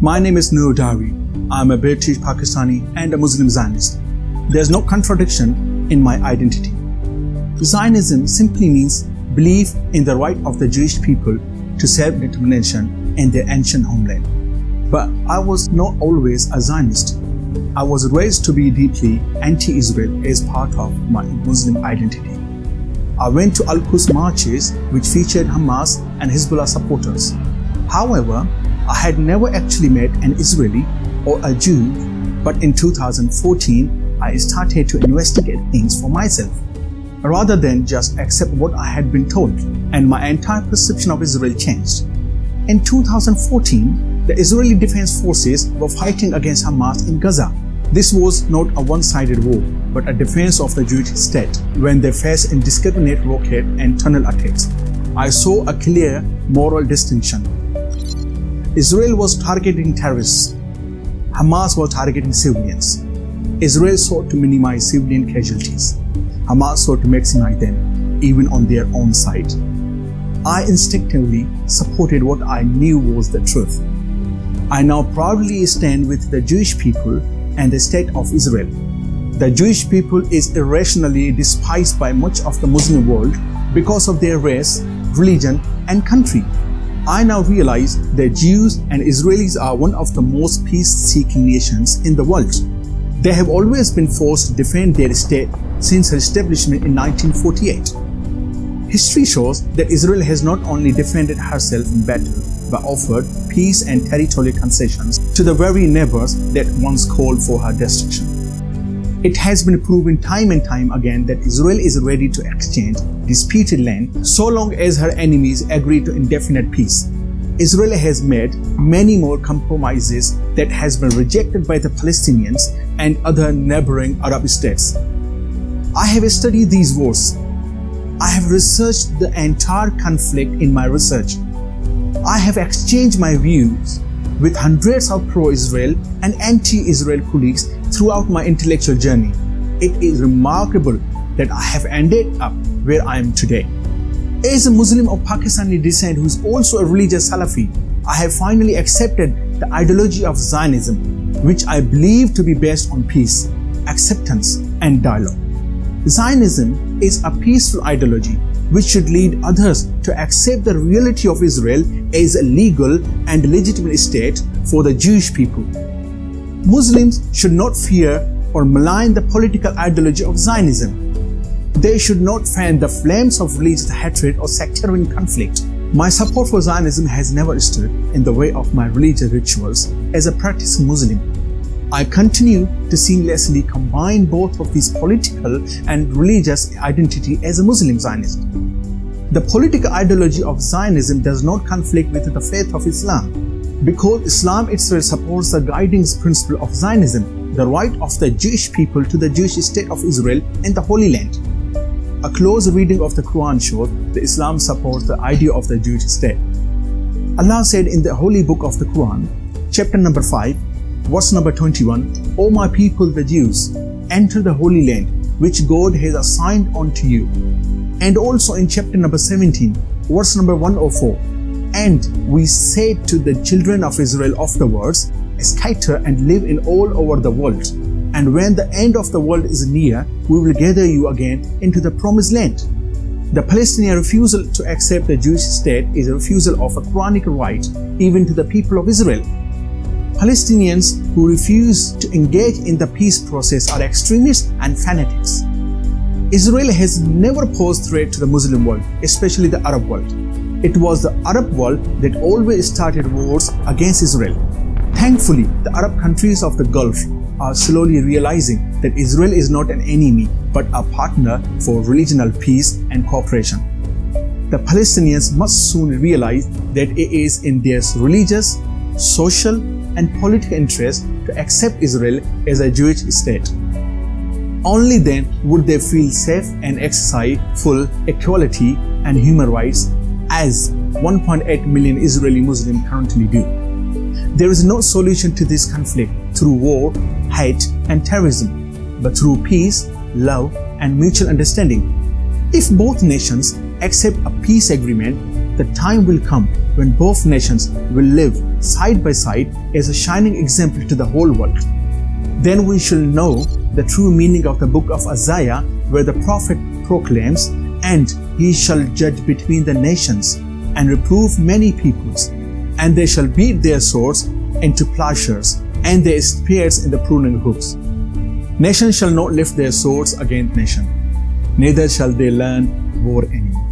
My name is Noor Dahri. I'm a British Pakistani and a Muslim Zionist. There's no contradiction in my identity. Zionism simply means belief in the right of the Jewish people to self-determination in their ancient homeland. But I was not always a Zionist. I was raised to be deeply anti-Israel as part of my Muslim identity. I went to Al-Quds marches which featured Hamas and Hezbollah supporters. However, I had never actually met an Israeli or a Jew, but in 2014, I started to investigate things for myself, rather than just accept what I had been told, and my entire perception of Israel changed. In 2014, the Israeli Defense Forces were fighting against Hamas in Gaza. This was not a one-sided war, but a defense of the Jewish state when they faced indiscriminate rocket and tunnel attacks. I saw a clear moral distinction. Israel was targeting terrorists. Hamas was targeting civilians. Israel sought to minimize civilian casualties. Hamas sought to maximize them, even on their own side. I instinctively supported what I knew was the truth. I now proudly stand with the Jewish people and the state of Israel. The Jewish people is irrationally despised by much of the Muslim world because of their race, religion, and country. I now realize that Jews and Israelis are one of the most peace-seeking nations in the world. They have always been forced to defend their state since her establishment in 1948. History shows that Israel has not only defended herself in battle, but offered peace and territorial concessions to the very neighbors that once called for her destruction. It has been proven time and time again that Israel is ready to exchange disputed land so long as her enemies agree to indefinite peace. Israel has made many more compromises that has been rejected by the Palestinians and other neighboring Arab states. I have studied these wars. I have researched the entire conflict in my research. I have exchanged my views with hundreds of pro-Israel and anti-Israel colleagues throughout my intellectual journey. It is remarkable that I have ended up where I am today. As a Muslim of Pakistani descent who is also a religious Salafi, I have finally accepted the ideology of Zionism, which I believe to be based on peace, acceptance, and dialogue. Zionism is a peaceful ideology which should lead others to accept the reality of Israel as a legal and legitimate state for the Jewish people. Muslims should not fear or malign the political ideology of Zionism. They should not fan the flames of religious hatred or sectarian conflict. My support for Zionism has never stood in the way of my religious rituals as a practicing Muslim. I continue to seamlessly combine both of these political and religious identity as a Muslim Zionist. The political ideology of Zionism does not conflict with the faith of Islam, because Islam itself supports the guiding principle of Zionism, the right of the Jewish people to the Jewish state of Israel and the Holy Land. A close reading of the Quran shows that Islam supports the idea of the Jewish state. Allah said in the holy book of the Quran, chapter number 5, verse number 21, O my people the Jews, enter the Holy Land, which God has assigned unto you. And also in chapter number 17, verse number 104, and we said to the children of Israel afterwards, scatter and live in all over the world. And when the end of the world is near, we will gather you again into the promised land. The Palestinian refusal to accept the Jewish state is a refusal of a Quranic right even to the people of Israel. Palestinians who refuse to engage in the peace process are extremists and fanatics. Israel has never posed threat to the Muslim world, especially the Arab world. It was the Arab world that always started wars against Israel. Thankfully, the Arab countries of the Gulf are slowly realizing that Israel is not an enemy but a partner for regional peace and cooperation. The Palestinians must soon realize that it is in their religious, social, and political interest to accept Israel as a Jewish state. Only then would they feel safe and exercise full equality and human rights as 1.8 million Israeli Muslims currently do. There is no solution to this conflict through war, hate, and terrorism, but through peace, love, and mutual understanding. If both nations accept a peace agreement, the time will come when both nations will live side by side as a shining example to the whole world. Then we shall know the true meaning of the book of Isaiah, where the prophet proclaims, "And he shall judge between the nations and reprove many peoples, and they shall beat their swords into plowshares and their spears in the pruning hooks. Nation shall not lift their swords against nation, neither shall they learn war anymore."